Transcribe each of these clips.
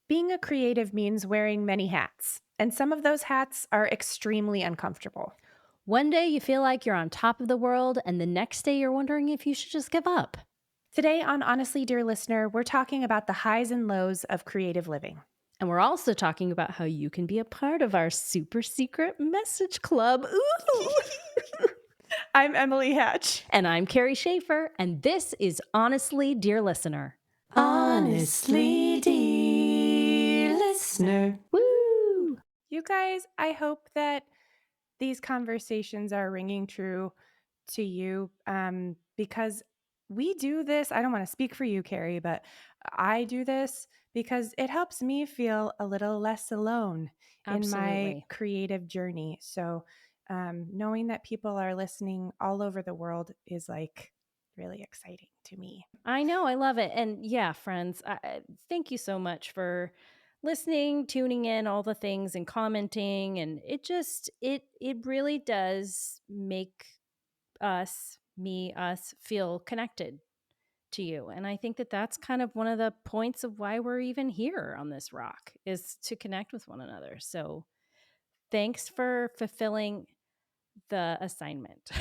Being a creative means wearing many hats, and some of those hats are extremely uncomfortable. One day you feel like you're on top of the world, and the next day you're wondering if you should just give up. Today on Honestly, Dear Listener, we're talking about the highs and lows of creative living. And we're also talking about how you can be a part of our super secret message club. Ooh! I'm Emily Hatch. And I'm Carrie Schaefer, and this is Honestly, Dear Listener. Honestly, dear listener. Woo! You guys, I hope that these conversations are ringing true to you because we do this. I don't want to speak for you, Carrie, but I do this because it helps me feel a little less alone in my Absolutely. creative journey. So knowing that people are listening all over the world is like really exciting to me. I know, I love it. And yeah, friends, thank you so much for listening, tuning in, all the things and commenting. And it really does make us feel connected to you. And I think that that's kind of one of the points of why we're even here on this rock is to connect with one another. So thanks for fulfilling the assignment.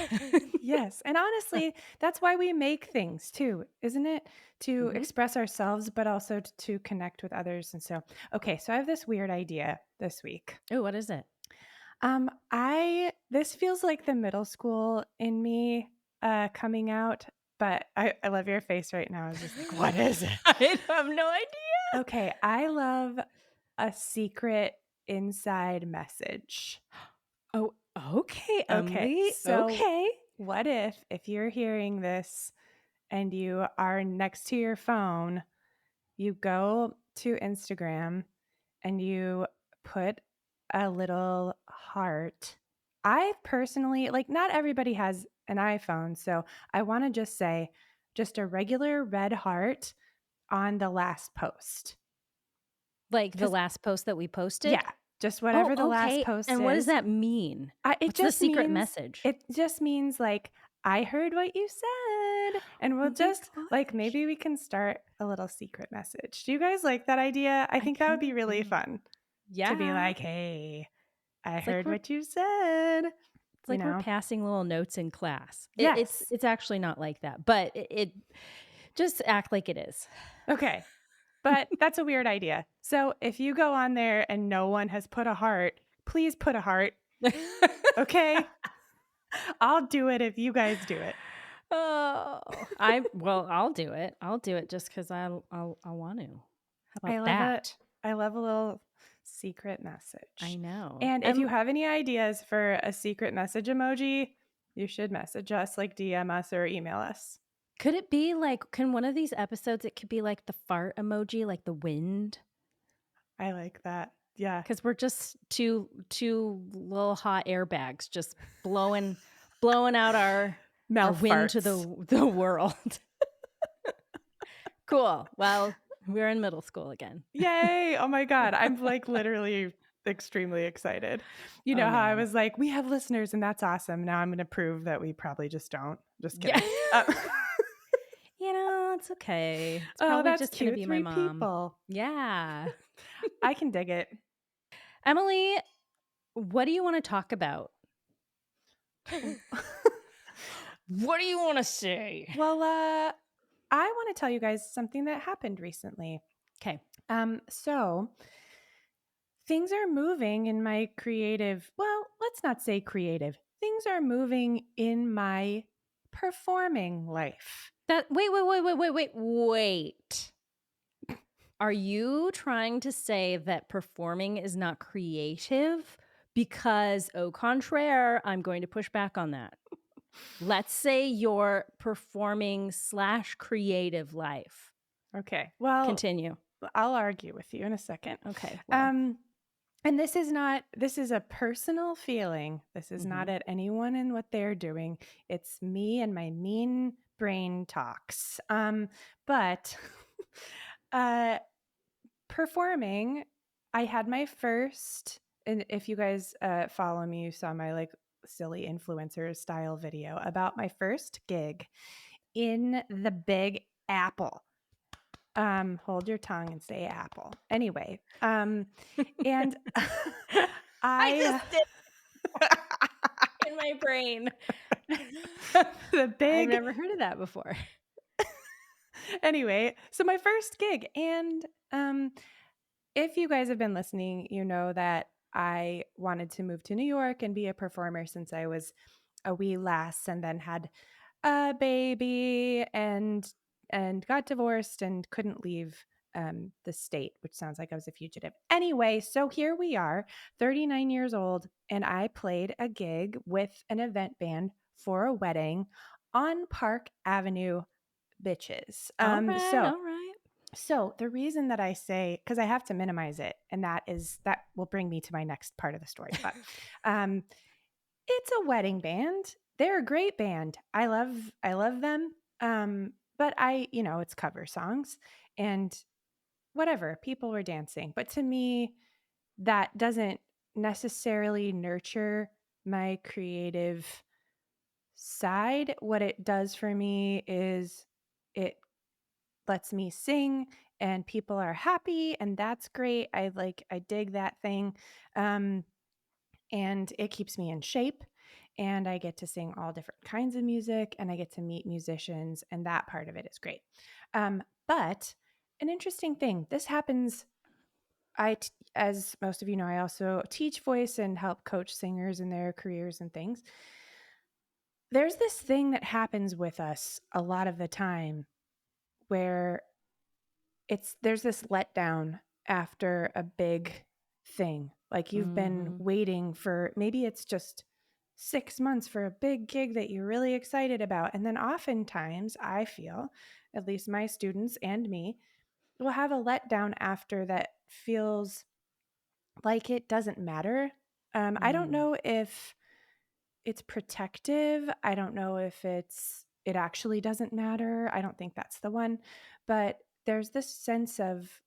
Yes. And honestly, that's why we make things too, isn't it? To Mhm. express ourselves, but also to connect with others. And so, okay, so I have this weird idea this week. Oh, what is it? This feels like the middle school in me coming out, but I love your face right now. I was just like, what is it? I have no idea. Okay, I love a secret inside message. Oh, okay, Okay, Emily. so Okay. what if you're hearing this and you are next to your phone, you go to Instagram and you put a little heart. I personally, like, not everybody has an iPhone, so I want to just say just a regular red heart on the last post. Like the Because, last post that we posted? yeah, just Oh, whatever the last okay. post And what does is. that mean? It What's the just secret means message? it just means like I heard what you said, and we'll Oh my just like gosh. maybe we can start a little secret message. Do you guys like that idea? I I think that would be kind of really do. fun to be Yeah. like, "Hey, I It's like heard we're what you said." it's You like we're know? passing little notes in class. It's Yes. it's actually not like that, but it just act like it is. Okay. But that's a weird idea. So if you go on there and no one has put a heart, please put a heart. Okay? I'll do it if you guys do it. I'll do it. I'll do it just because I want to. How I about love a that? I love a little secret I message. know. And if you have any ideas for a secret message emoji, you should message us, like DM us or email us. Could it be like, can one of these episodes, it could be like the fart emoji, like the wind? I like that. Yeah. Because we're just two little hot airbags just blowing out our Mouth wind to farts. the world. Cool. Well, we're in middle school again. Yay. Oh my God. I'm like literally extremely excited. You Oh know how I man. was like, we have listeners and that's awesome. Now I'm going to prove that we probably just don't. Just Yeah. kidding. It's okay. It's Oh, probably that's just gonna cute. be my Three mom. people. Yeah. I can dig it. Emily, what do you want to talk about? What do you want to say? Well, I want to tell you guys something that happened recently. Okay. So things are moving in my creative, well, let's not say creative. Things are moving in my performing life. Wait. Are you trying to say that performing is not creative? Because au contraire, I'm going to push back on that. Let's say your performing / creative life. Okay. Well, Continue. I'll argue with you in a second. Okay. Well. Um, and this is a personal feeling. This is not Mhm. at anyone and what they're doing. It's me and my mean brain talks. But uh performing, I had my first, and if you guys follow me, you saw my like silly influencer style video about my first gig in the Big Apple. Hold your tongue and say apple. Anyway, and I I just did in my brain. the I've big never heard of that before. anyway, so my first gig, and if you guys have been listening, you know that I wanted to move to New York and be a performer since I was a wee lass, and then had a baby and got divorced and couldn't leave the state, which sounds like I was a fugitive. Anyway, so here we are, 39 years old, and I played a gig with an event band for a wedding on Park Avenue, bitches. All right, all right. So the reason that I say, because I have to minimize it, and that will bring me to my next part of the story. But um, it's a wedding band. They're a great band. I love them. But it's cover songs and whatever. People were dancing. But to me, that doesn't necessarily nurture my creative side. What it does for me is it lets me sing and people are happy, and that's great. I dig that thing. Um and it keeps me in shape, and I get to sing all different kinds of music, and I get to meet musicians, and that part of it is great. But an interesting thing, this happens. As most of you know, I also teach voice and help coach singers in their careers and things. There's this thing that happens with us a lot of the time where there's this letdown after a big thing. Like you've been Mhm. waiting for, maybe it's just 6 months for a big gig that you're really excited about. And then oftentimes I feel, at least my students and me, will have a letdown after that feels like it doesn't matter. I don't Mm. know if it's protective. I don't know if it actually doesn't matter. I don't think that's the one. But there's this sense of,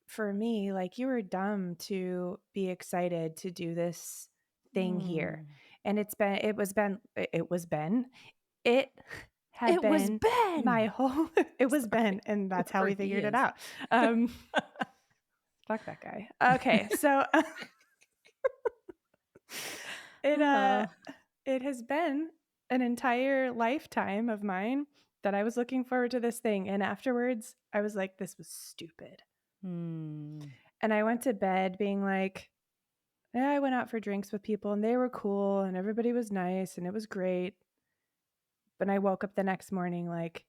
for me, like, you were dumb to be excited to do this thing here. Mm. And it had It was been my Ben. whole it was Sorry. Ben, and that's how Whoever we he figured it is. out. Um, fuck that guy. Okay, so it Oh. it has been an entire lifetime of mine that I was looking forward to this thing, and afterwards I was like, this was stupid. Mm. And I went to bed being like, yeah, I went out for drinks with people and they were cool and everybody was nice and it was great. But I woke up the next morning like,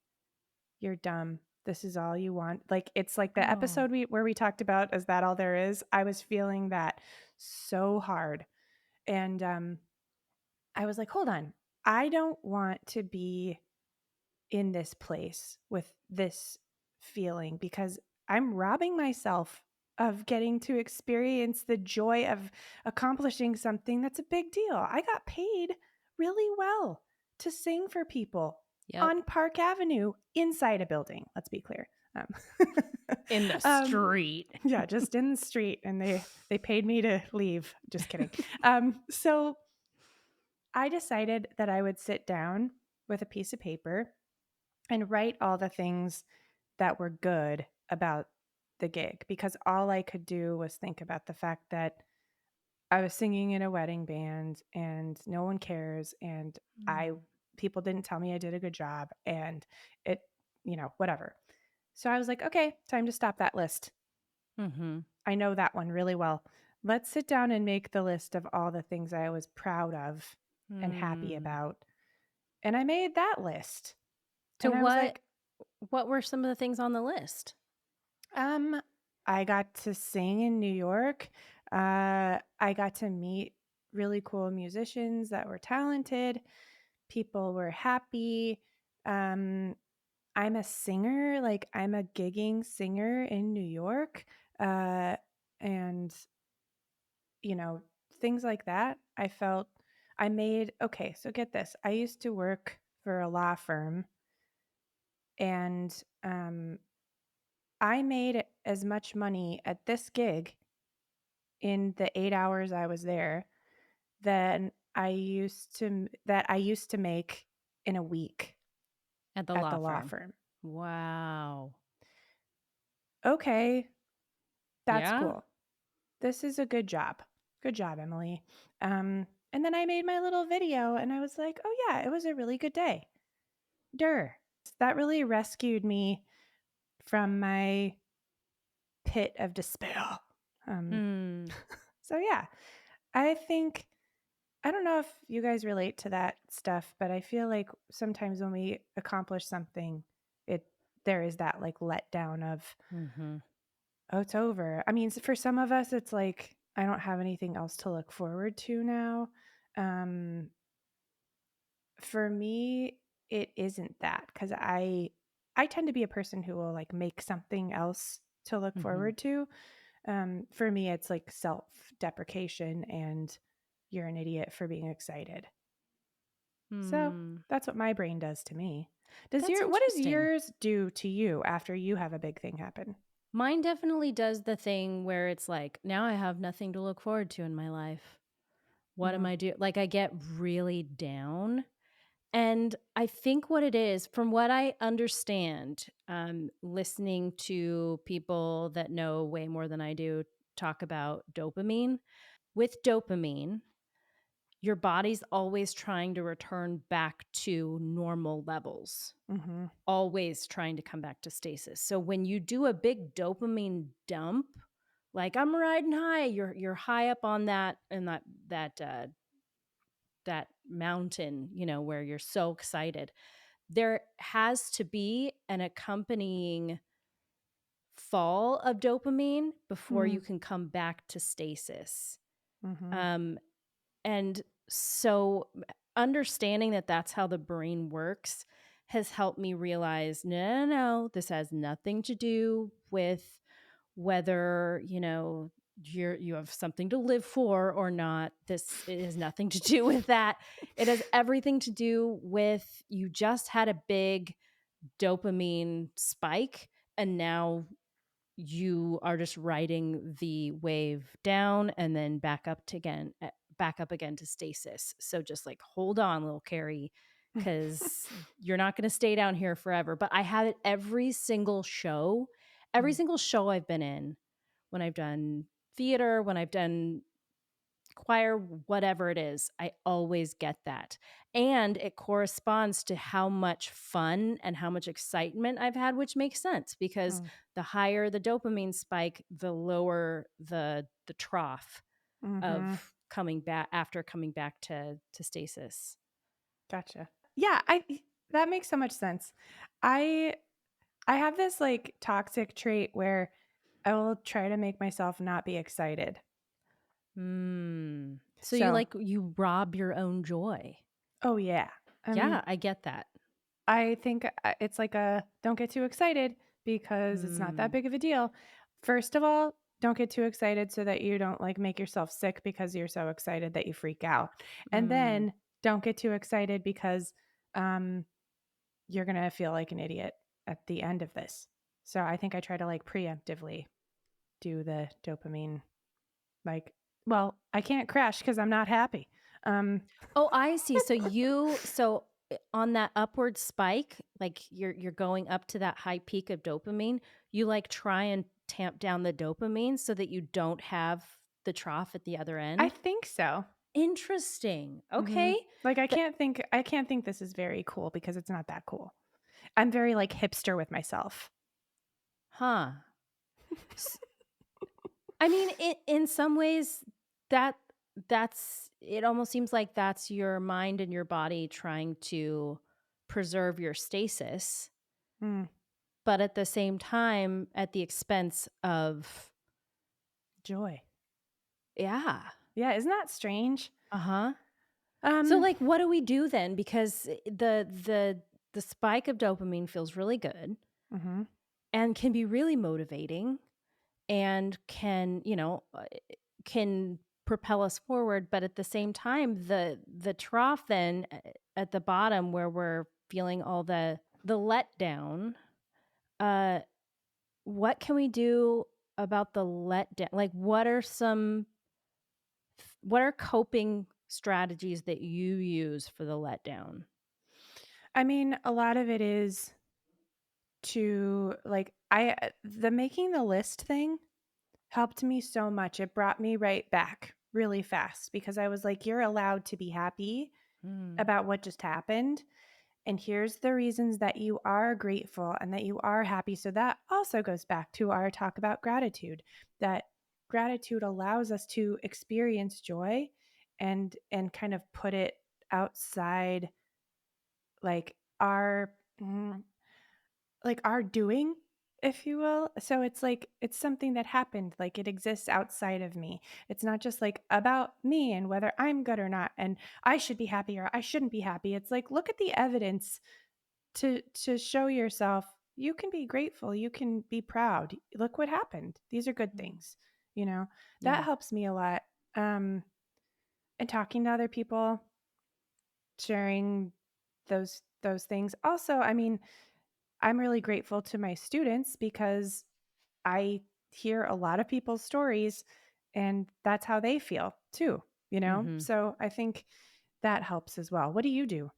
you're dumb. This is all you want. Like, it's like the Oh. episode where we talked about, is that all there is? I was feeling that so hard. And I was like, hold on. I don't want to be in this place with this feeling, because I'm robbing myself of getting to experience the joy of accomplishing something that's a big deal. I got paid really well to sing for people Yep. on Park Avenue inside a building. Let's be clear. Um, In the um, street. yeah, just in the street, and they paid me to leave. Just kidding. So I decided that I would sit down with a piece of paper and write all the things that were good about the gig, because all I could do was think about the fact that I was singing in a wedding band and no one cares, and I Mm. people didn't tell me I did a good job, and it, whatever. So I was like, okay, time to stop that list. Mhm. I know that one really well. Let's sit down and make the list of all the things I was proud of and happy Mm. about. And I made that list. So And I was what like, what were some of the things on the list? Um, I got to sing in New York. I got to meet really cool musicians that were talented. People were happy. Um, I'm a singer, like I'm a gigging singer in New York. Uh, and you know, things like that. Okay, so get this. I used to work for a law firm, and I made as much money at this gig in the 8 hours I was there than I used to make in a week At the at law the law firm. firm. Wow. okay, that's Yeah? cool. This is a good job. Good job, Emily. And then I made my little video and I was like, oh, yeah, it was a really good day. Durr. That really rescued me from my pit of despair. Um, Mm. so, yeah, I think, I don't know if you guys relate to that stuff, but I feel like sometimes when we accomplish something, it there is that like letdown of, Mhm. oh, it's over. I mean, for some of us, it's like, I don't have anything else to look forward to now. Um, for me, it isn't that because I tend to be a person who will like make something else to look Mhm. forward to. For me, it's like self deprecation and you're an idiot for being excited. So Hmm. that's what my brain does to me. That's What does interesting. yours do to you after you have a big thing happen? Mine definitely does the thing where it's like, now I have nothing to look forward to in my life. What am Mm, I doing? Like, I get really down. And I think what it is, from what I understand, listening to people that know way more than I do talk about dopamine, with dopamine, your body's always trying to return back to normal levels, mm-hmm, always trying to come back to stasis. So when you do a big dopamine dump, like I'm riding high, you're high up on that and that mountain, where you're so excited. There has to be an accompanying fall of dopamine before mm, you can come back to stasis. mm-hmm, Um, and so understanding that that's how the brain works has helped me realize no, no, no, this has nothing to do with whether, you have something to live for or not. This it has nothing to do with that. It has everything to do with you just had a big dopamine spike and now you are just riding the wave down and then back up again to stasis. So just like hold on, little Carrie, because you're not going to stay down here forever. But I have it every mm, single show I've been in, when I've done theater, when I've done choir, whatever it is, I always get that. And it corresponds to how much fun and how much excitement I've had, which makes sense because mm, the higher the dopamine spike, the lower the trough mm-hmm. of coming back to stasis. Gotcha. Yeah, I that makes so much sense. I I have this like toxic trait where I will try to make myself not be excited. So So, you rob your own joy. oh yeah. Yeah, I get that. I think it's like a don't get too excited because it's not that Mm, big of a deal. First of all, don't get too excited so that you don't like make yourself sick because you're so excited that you freak out. And mm. then don't get too excited because um you're going to feel like an idiot at the end of this. So I think I try to like preemptively do the dopamine like, well, I can't crash because I'm not happy. Um Oh, I see. On that upward spike, like you're going up to that high peak of dopamine, you like try and tamp down the dopamine so that you don't have the trough at the other I end. think so. Interesting. Mhm. Okay. Like The I can't think this is very cool because it's not that cool. I'm very like hipster with myself. huh. S- I mean, in some ways that that's it almost seems like that's your mind and your body trying to preserve your stasis, Mm, but at the same time at the expense of joy. yeah. Yeah, isn't that strange? Uh-huh. So Um like what do we do then? Because the spike of dopamine feels really good mhm. and can be really motivating and can propel us forward, but at the same time the trough then at the bottom where we're feeling all the letdown, uh what can we do about the letdown? Like what are coping strategies that you use for the letdown? I mean, a lot of it is to like The making the list thing helped me so much. It brought me right back really fast because I was like, you're allowed to be happy Mm, about what just happened. And here's the reasons that you are grateful and that you are happy. So that also goes back to our talk about gratitude, that gratitude allows us to experience joy and kind of put it outside like our mm, like our doing, if you will. So it's like it's something that happened, like it exists outside of me. It's not just like about me and whether I'm good or not and I should be happy or I shouldn't be happy. It's like look at the evidence to show yourself you can be grateful, you can be proud. Look what happened. These are good mm. things, you know. That Yeah. helps me a lot. Um and talking to other people, sharing those things. Also, I mean, I'm really grateful to my students because I hear a lot of people's stories and that's how they feel too, you know? Mhm. So I think that helps as well. What do you do?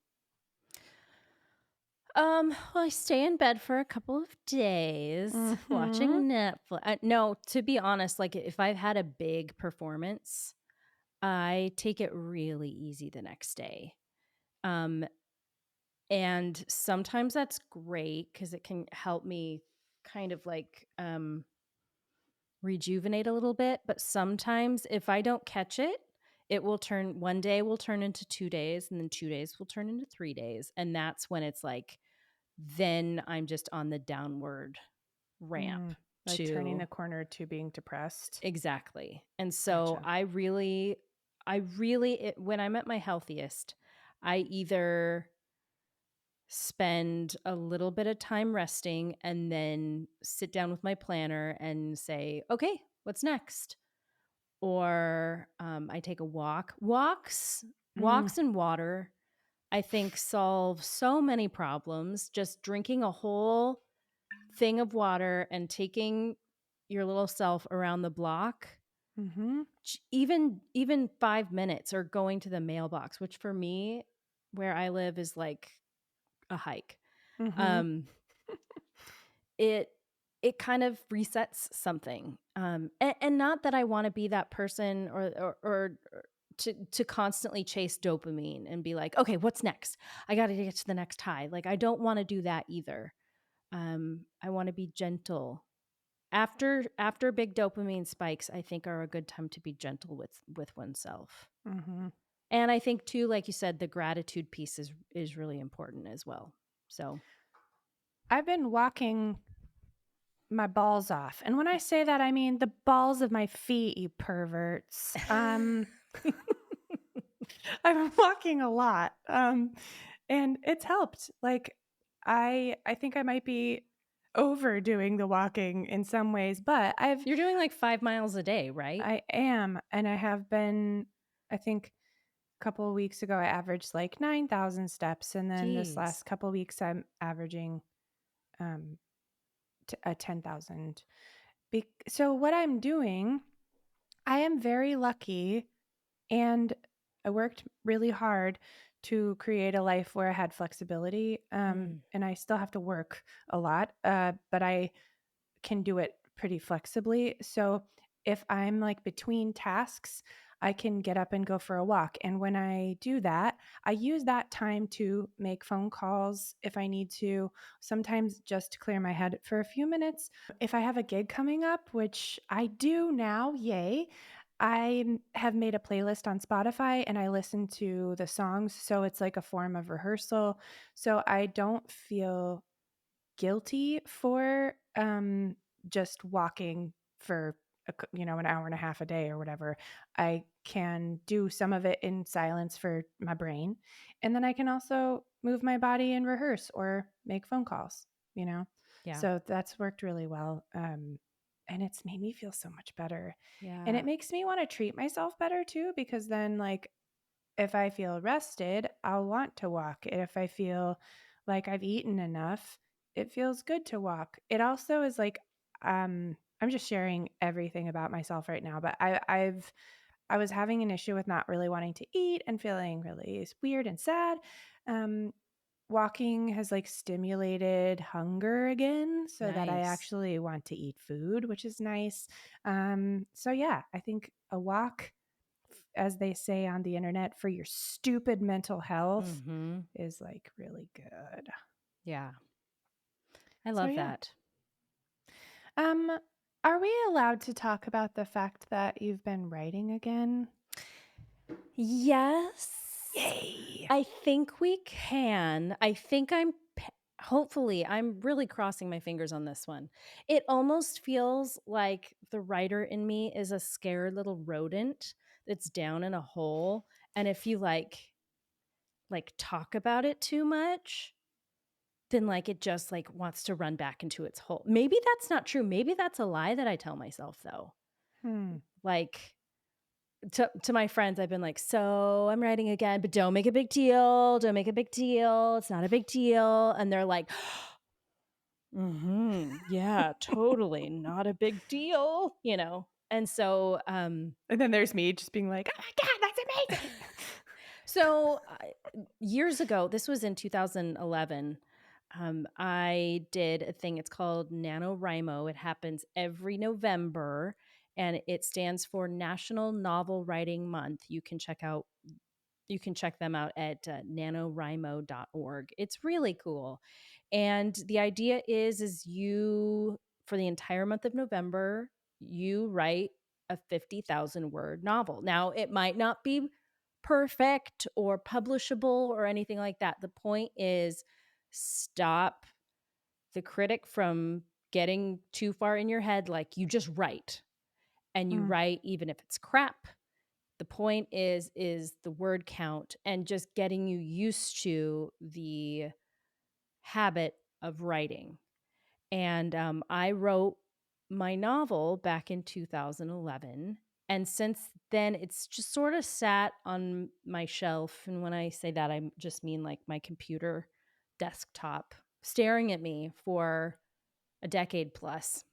Well, I stay in bed for a couple of days Mhm. watching Netflix. No, to be honest, like if I've had a big performance, I take it really easy the next day. Um, and sometimes that's great because it can help me kind of like rejuvenate a little bit. But sometimes if I don't catch it, it will turn one day will turn into 2 days, and then 2 days will turn into 3 days. And that's when it's like, then I'm just on the downward ramp Like turning the to corner to being depressed. exactly. And so Gotcha. when I'm at my healthiest, I either spend a little bit of time resting and then sit down with my planner and say, okay, what's next? Or I take a walk. Mm, Walks and water, I think, solve so many problems. Just drinking a whole thing of water and taking your little self around the block, mhm, even 5 minutes, or going to the mailbox, which for me, where I live, is like a hike. mhm, Um, it it kind of resets something, and not that I want to be that person, or to constantly chase dopamine and be like, okay, what's next? I got to get to the next high. Like I don't want to do that either. I want to be gentle. After big dopamine spikes, I think are a good time to be gentle with oneself. mhm. And I think too, like you said, the gratitude piece is really important as well. So, I've been walking my balls off. And when I say that, I mean the balls of my feet, you perverts. I've been walking a lot. And it's helped. Like I think I might be overdoing the walking in some ways, but you're doing like 5 miles a day, right? I am and I have been I think a couple of weeks ago I averaged like 9,000 steps and then this Jeez. last couple of weeks I'm averaging um a 10,000. So what I'm doing, I am very lucky and I worked really hard to create a life where I had flexibility. Mm, And I still have to work a lot, but I can do it pretty flexibly. So if I'm like between tasks, I can get up and go for a walk. And when I do that, I use that time to make phone calls if I need to, sometimes just to clear my head for a few minutes. If I have a gig coming up, which I do now, yay, I have made a playlist on Spotify and I listen to the songs. So it's like a form of rehearsal. So I don't feel guilty for just walking for an hour and a half a day or whatever. I can do some of it in silence for my brain, and then I can also move my body and rehearse or make phone calls, you know. yeah. So that's worked really well, and it's made me feel so much better, and Yeah. it makes me want to treat myself better too because then like if I feel rested, I'll want to walk. If I feel like I've eaten enough, it feels good to walk. It also is like I'm just sharing everything about myself right now, but I was having an issue with not really wanting to eat and feeling really weird and sad. Um walking has like stimulated hunger again so that I Nice. actually want to eat food, which is nice. So yeah, I think a walk, as they say on the internet, for your stupid mental health Mhm. is like really good. Yeah. I So love yeah. that. Um, are we allowed to talk about the fact that you've been writing again? Yes. Yay. I think we can. I think hopefully, I'm really crossing my fingers on this one. It almost feels like the writer in me is a scared little rodent that's down in a hole, and if you talk about it too much, then like it just like wants to run back into its hole. Maybe that's not true. Maybe that's a lie that I tell myself though. Hmm. Like to my friends, I've been like, "So I'm writing again, but don't make a big deal. Don't make a big deal. It's not a big deal." And they're like, yeah, totally, not a big deal, you know. And so, And then there's me just being like, oh my God, that's amazing. so years ago, this was in 2011. I did a thing. It's called NaNoWriMo. It happens every November, and it stands for National Novel Writing Month. You can check them out at nanorimo.org. It's really cool. And the idea is you, for the entire month of November, you write a 50,000 word novel. Now, it might not be perfect or publishable or anything like that. The point is stop the critic from getting too far in your head. Like, you just write, and you Mm, write even if it's crap. The point is the word count and just getting you used to the habit of writing. And I wrote my novel back in 2011. And since then, it's just sort of sat on my shelf. And when I say that, I just mean like my computer desktop staring at me for a decade plus.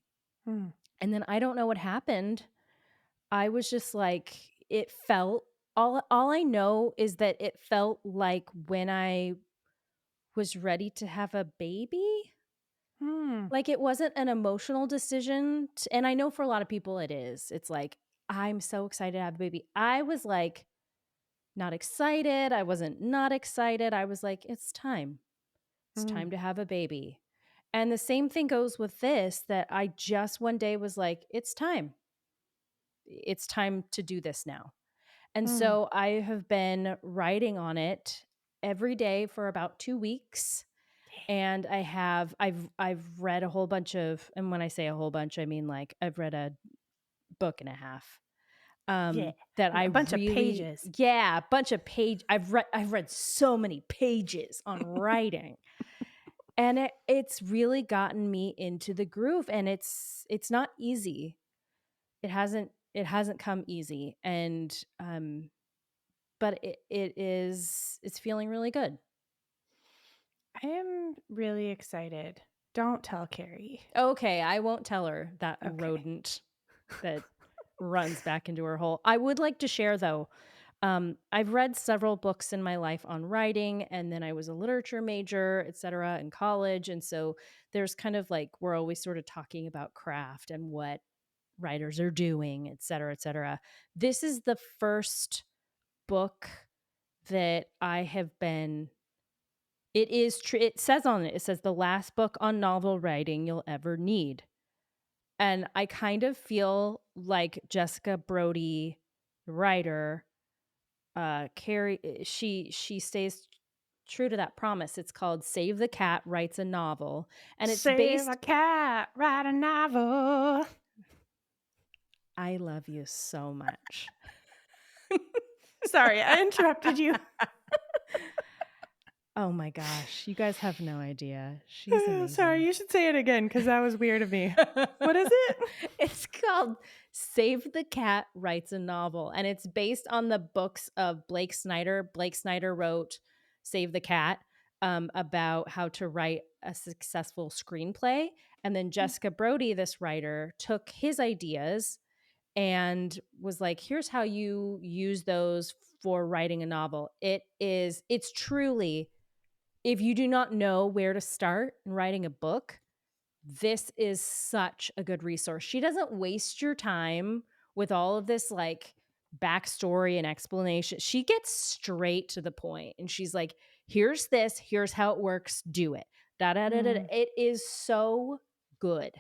mm, And then I don't know what happened. I was just like, it felt all I know is that it felt like when I was ready to have a baby. mm, Like, it wasn't an emotional decision, and I know for a lot of people it is. It's like, "I'm so excited to have a baby." I was, like, not excited, I wasn't not excited, I was like, "It's time. It's mm, time to have a baby." And the same thing goes with this, that I just one day was like, "It's time. It's time to do this now." And mm. so I have been writing on it every day for about 2 weeks. And I've read a whole bunch of, and when I say a whole bunch, I mean like I've read a book and a half. Yeah. That I A bunch of really, pages. yeah, a bunch of page I've read so many pages on writing. And it's really gotten me into the groove, and it's not easy. It hasn't come easy. And but it's feeling really good. I am really excited. Don't tell Carrie. Okay, I won't tell her, that Okay. rodent that runs back into her hole. I would like to share though. I've read several books in my life on writing, and then I was a literature major, et cetera, in college. And so there's kind of like, we're always sort of talking about craft and what writers are doing, et cetera, et cetera. This is the first book that I have been. It is true. It says on it, it says the last book on novel writing you'll ever need. And I kind of feel like Jessica Brody, the writer, Carrie, she stays true to that promise. It's called Save the Cat Writes a Novel, and it's Save a based. cat, write a novel. I love you so much. Sorry, I interrupted you. Oh my gosh, you guys have no idea. She's Sorry, amazing. you should say it again because that was weird of me. What is it? It's called Save the Cat Writes a Novel, and it's based on the books of Blake Snyder. Blake Snyder wrote Save the Cat, about how to write a successful screenplay. And then Jessica Brody, this writer, took his ideas and was like, here's how you use those for writing a novel. It's truly if you do not know where to start in writing a book, this is such a good resource. She doesn't waste your time with all of this like backstory and explanation. She gets straight to the point and she's like, here's this, here's how it works, do it. Da, da, da, da. Mm. It is so good.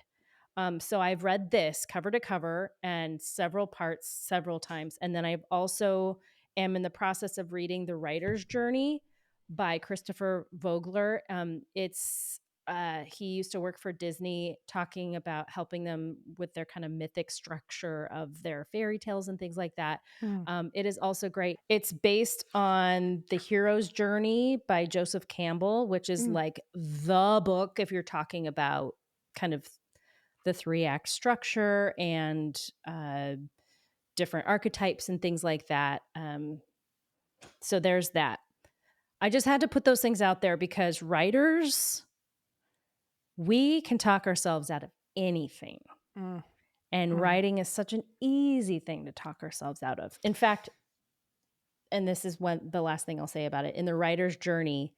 So I've read this cover to cover and several parts several times. And then I've also am in the process of reading The Writer's Journey by Christopher Vogler. It's he used to work for Disney, talking about helping them with their kind of mythic structure of their fairy tales and things like that. Mm. It is also great. It's based on The Hero's Journey by Joseph Campbell, which is Mm. like the book if you're talking about kind of the 3-act structure and different archetypes and things like that. So there's that. I just had to put those things out there because writers, we can talk ourselves out of anything. Mm. And Mm. writing is such an easy thing to talk ourselves out of. In fact, and this is the last thing I'll say about it, in The Writer's Journey,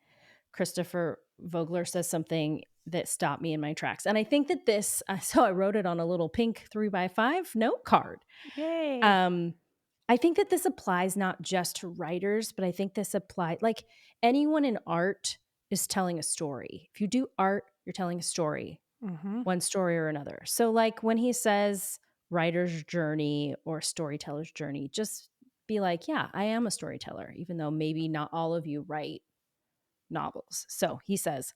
Christopher Vogler says something that stopped me in my tracks. And I think that this, so I wrote it on a little pink 3x5 note card. Yay. I think that this applies not just to writers, but I think this applies like anyone in art is telling a story. If you do art, you're telling a story, Mm-hmm. one story or another. So, like when he says writer's journey or storyteller's journey, just be like, yeah, I am a storyteller, even though maybe not all of you write novels. So he says,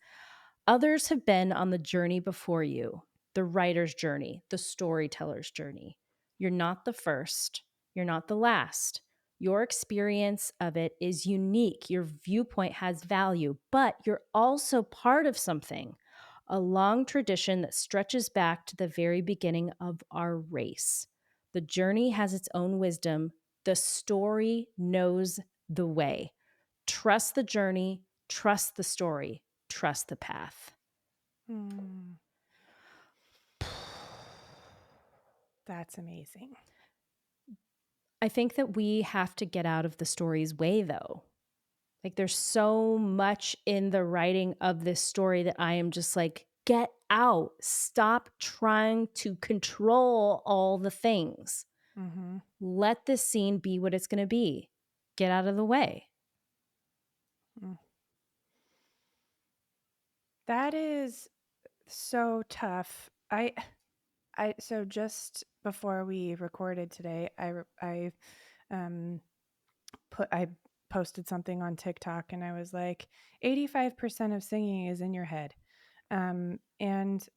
others have been on the journey before you, the writer's journey, the storyteller's journey. You're not the first, you're not the last. Your experience of it is unique. Your viewpoint has value, but you're also part of something, a long tradition that stretches back to the very beginning of our race. The journey has its own wisdom. The story knows the way. Trust the journey, trust the story, trust the path. Mm. That's amazing. I think that we have to get out of the story's way, though. Like, there's so much in the writing of this story that I am just like, get out. Stop trying to control all the things. Mm-hmm. Let this scene be what it's going to be. Get out of the way. Mm. That is so tough. So just before we recorded today, um I posted something on TikTok and I was like, 85% of singing is in your head. And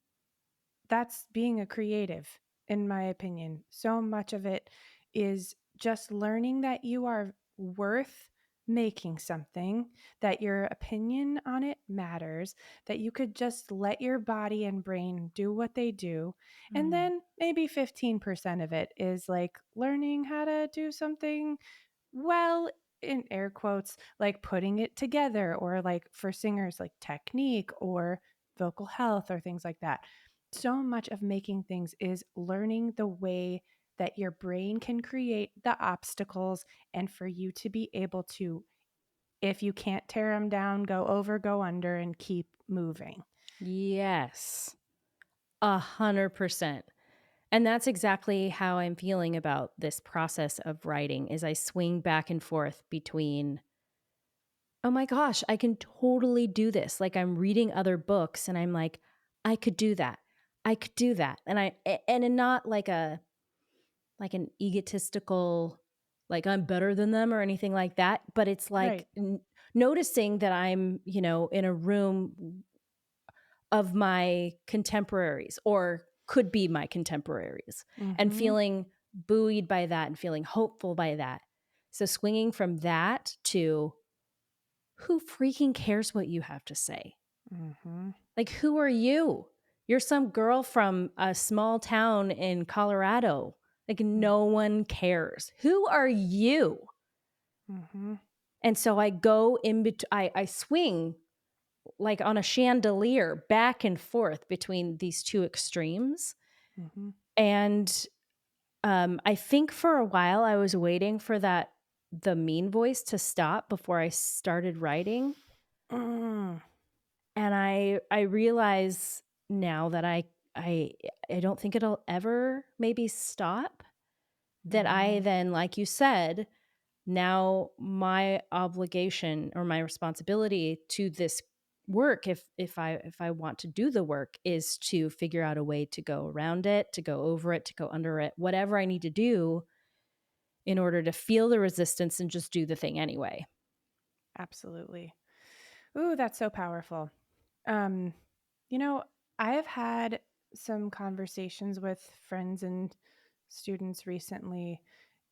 that's being a creative, in my opinion. So much of it is just learning that you are worth making something, that your opinion on it matters, that you could just let your body and brain do what they do. And Mm. then maybe 15% of it is like learning how to do something well, in air quotes, like putting it together, or like for singers, like technique or vocal health or things like that. So much of making things is learning the way that your brain can create the obstacles, and for you to be able to, if you can't tear them down, go over, go under, and keep moving. Yes, 100%. And that's exactly how I'm feeling about this process of writing is I swing back and forth between, oh my gosh, I can totally do this. Like I'm reading other books and I'm like, I could do that. I could do that. And in not like like an egotistical, like I'm better than them or anything like that, but it's like Right. noticing that I'm, in a room of my contemporaries or could be my contemporaries and Mm-hmm. feeling buoyed by that and feeling hopeful by that. So swinging from that to who freaking cares what you have to say? Mm-hmm. Like, who are you? You're some girl from a small town in Colorado. Like, no one cares. Who are you? Mm-hmm. And so I go in between, I swing like on a chandelier back and forth between these two extremes. Mm-hmm. And I think for a while I was waiting for the mean voice to stop before I started writing. Mm. And I realize now that I I don't think it'll ever maybe stop, that I Mhm. then, like you said, now my obligation or my responsibility to this work, if I want to do the work, is to figure out a way to go around it, to go over it, to go under it, whatever I need to do in order to feel the resistance and just do the thing anyway. Absolutely. Ooh, that's so powerful. Um, you know, I have had some conversations with friends and students recently,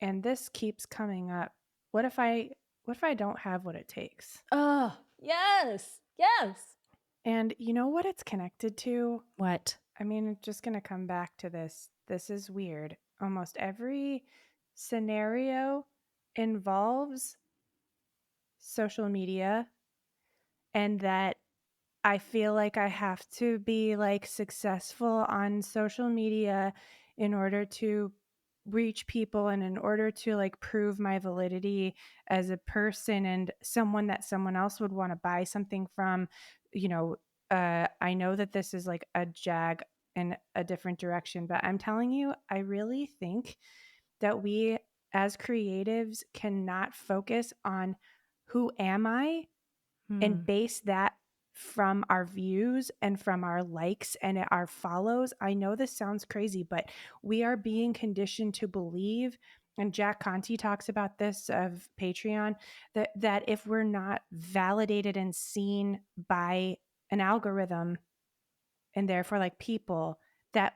and this keeps coming up. What if I what if I don't have what it takes? Oh, yes. Yes. And you know what it's connected to? What? I mean, I'm just going to come back to this. This is weird. Almost every scenario involves social media, and that I feel like I have to be, like, successful on social media in order to reach people and in order to, like, prove my validity as a person and someone that someone else would wanna buy something from, you know, I know that this is, like, a jag in a different direction, but I'm telling you, I really think that we as creatives cannot focus on who am I and Hmm. base that from our views and from our likes and our follows. I know this sounds crazy, but we are being conditioned to believe, and Jack Conti talks about this of Patreon, that if we're not validated and seen by an algorithm and therefore like people, that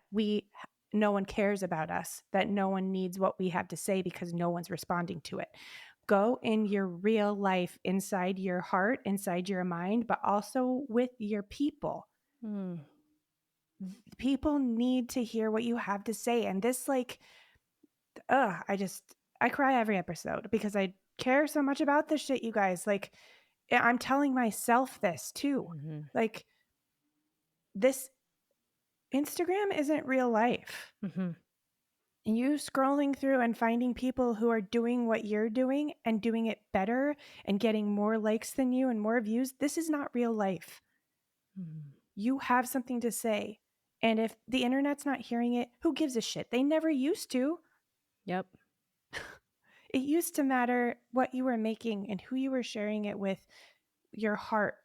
no one cares about us, that no one needs what we have to say because no one's responding to it. Go in your real life, inside your heart, inside your mind, but also with your people. Hmm. People need to hear what you have to say. And this, like, I cry every episode because I care so much about this shit, you guys. Like, I'm telling myself this too. Hmm. Like, this Instagram isn't real life. Hmm. You scrolling through and finding people who are doing what you're doing and doing it better and getting more likes than you and more views, this is not real life. Hmm. You have something to say. And if the internet's not hearing it, who gives a shit? They never used to. Yep. It used to matter what you were making and who you were sharing it with, your heart,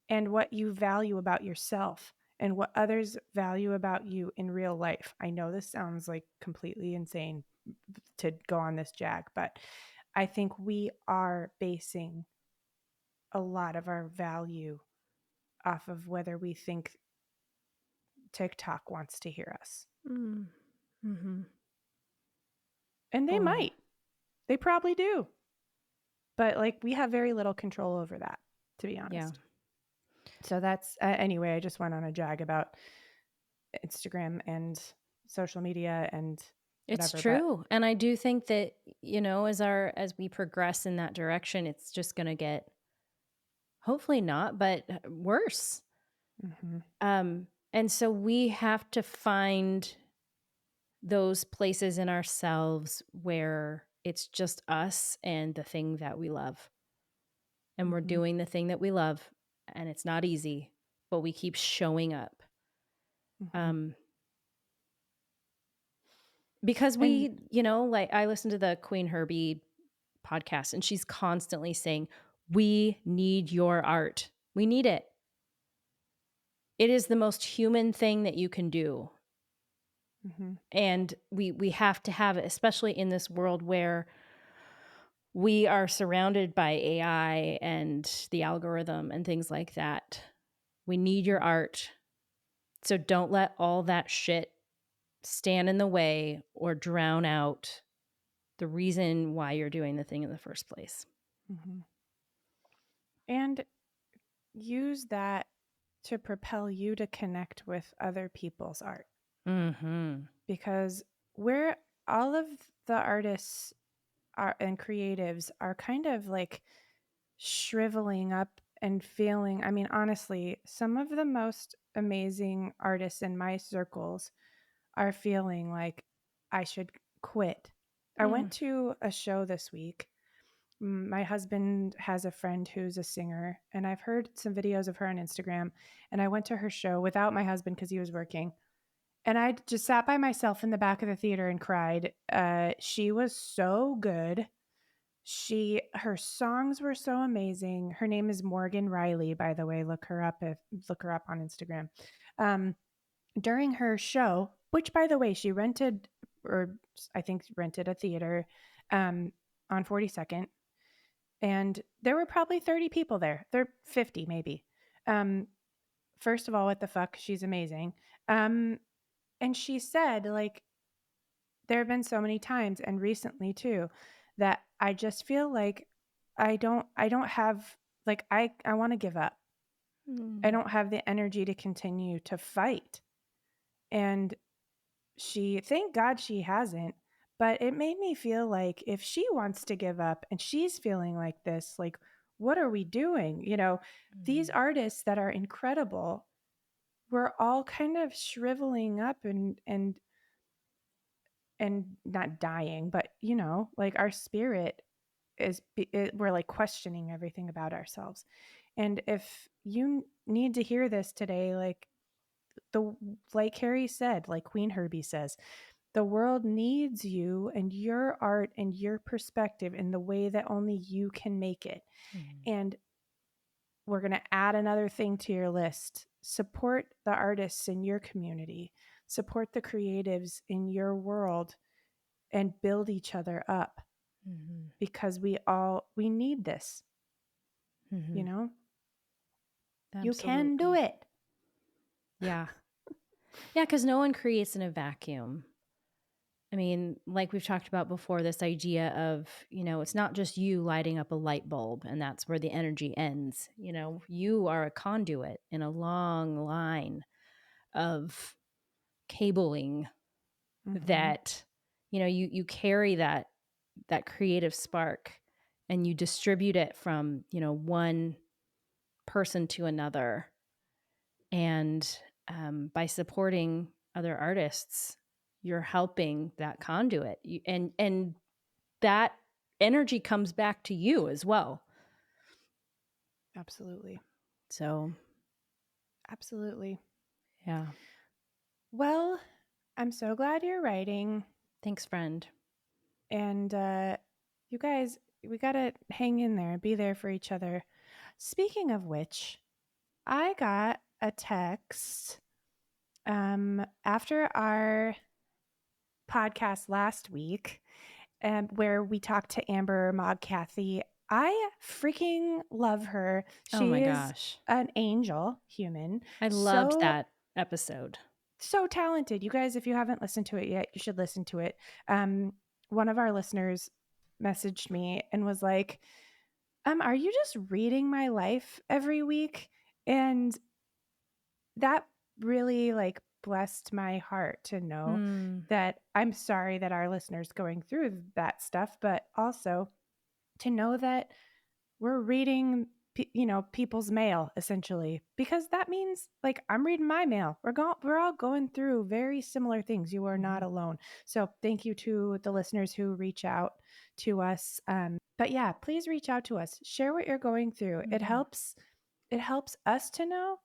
and what you value about yourself and what others value about you in real life. I know this sounds like completely insane to go on this jag, but I think we are basing a lot of our value off of whether we think TikTok wants to hear us. Mm. Hmm. And they Boy. might. They probably do. But like we have very little control over that, to be Yeah. honest. So that's anyway, I just went on a jag about Instagram and social media and It's whatever, but true. And I do think that, as we progress in that direction, it's just going to get, hopefully not, but worse. mhm, And so we have to find those places in ourselves where it's just us and the thing that we love. And we're mhm. doing the thing that we love. And it's not easy, but we keep showing up. Mhm. Um, because And like I listened to the Queen Herbie podcast, and she's constantly saying, we need your art. We need it. It is the most human thing that you can do. mhm, And we have to have it, especially in this world where we are surrounded by AI and the algorithm and things like that. We need your art. So don't let all that shit stand in the way or drown out the reason why you're doing the thing in the first place. mhm. And use that to propel you to connect with other people's art, Mhm. because we're all of the artists are and creatives are kind of like shriveling up and feeling. I mean, honestly, some of the most amazing artists in my circles are feeling like I should quit. I Mm. went to a show this week my husband has a friend who's a singer, and I've heard some videos of her on Instagram. And I went to her show without my husband because he was working. And I just sat by myself in the back of the theater and cried. She was so good. Her songs were so amazing. Her name is Morgan Riley, by the way. Look her up on Instagram. During her show, which by the way, she rented, or I think rented a theater on 42nd, and there were probably 30 people there. There 50 maybe. First of all, what the fuck? She's amazing. And she said, like, there have been so many times, and recently too, that I just feel like I don't have, like, I want to give up. I Mm. don't have the energy to continue to fight. And thank God she hasn't, but it made me feel like if she wants to give up and she's feeling like this, like, what are we doing? These Mm. artists that are incredible, we're all kind of shriveling up and not dying, but like our spirit we're like questioning everything about ourselves. And if you need to hear this today, like Carrie said, like Queen Herbie says, the world needs you and your art and your perspective in the way that only you can make it. Mm. And we're going to add another thing to your list. Support the artists in your community, support the creatives in your world, and build each other up, Mhm. because we need this, you Mhm. know? You can do Absolutely. it. Yeah. Yeah, because no one creates in a vacuum. I mean, like we've talked about before, this idea of, it's not just you lighting up a light bulb and that's where the energy ends. You are a conduit in a long line of cabling Mhm. that, you carry that creative spark and you distribute it from, one person to another. And by supporting other artists, you're helping that conduit. And that energy comes back to you as well. Absolutely. So, Absolutely. yeah. Well, I'm so glad you're writing. Thanks, friend. And you guys, we got to hang in there and be there for each other. Speaking of which, I got a text after our podcast last week, where we talked to Amber Maud Cathy. I freaking love her. Oh my She is gosh. an angel human. I loved So that episode. so talented. You guys, if you haven't listened to it yet, you should listen to it. One of our listeners messaged me and was like, are you just reading my life every week? And that really like blessed my heart to know Hmm. that I'm sorry that our listeners going through that stuff, but also to know that we're reading people's mail, essentially, because that means like I'm reading my mail. We're all going through very similar things. You are not Mhm. alone. So thank you to the listeners who reach out to us. But yeah, please reach out to us, share what you're going through. Mhm. It helps us to know,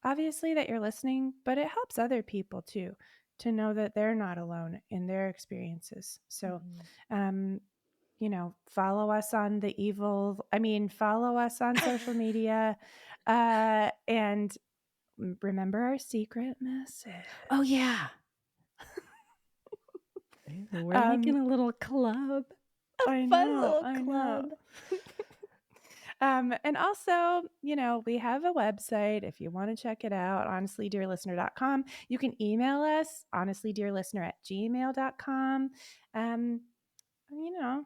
obviously, that you're listening, but it helps other people too, to know that they're not alone in their experiences. So Mhm. um follow us on follow us on social media. And remember our secret message. Oh yeah. We're like in Um, a little club, a I fun know, little I know. club. And also, we have a website if you want to check it out, honestlydearlistener.com. You can email us, honestlydearlistener@gmail.com. Um, you know,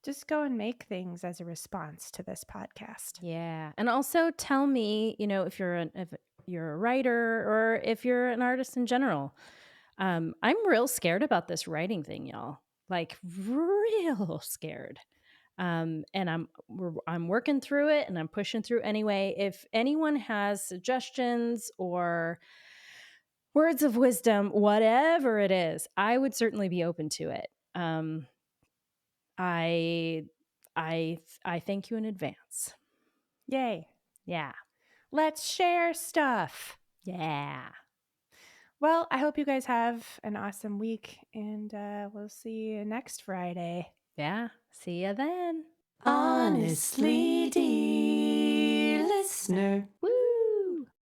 just go and make things as a response to this podcast. Yeah. And also tell me, if you're a writer or if you're an artist in general. I'm real scared about this writing thing, y'all. Like real scared. And I'm working through it and I'm pushing through anyway. If anyone has suggestions or words of wisdom, whatever it is, I would certainly be open to it. I I thank you in advance. Yay. Yeah. Let's share stuff. Yeah. Well, I hope you guys have an awesome week, and we'll see you next Friday. Yeah. See ya then. Honestly, dear listener. Woo!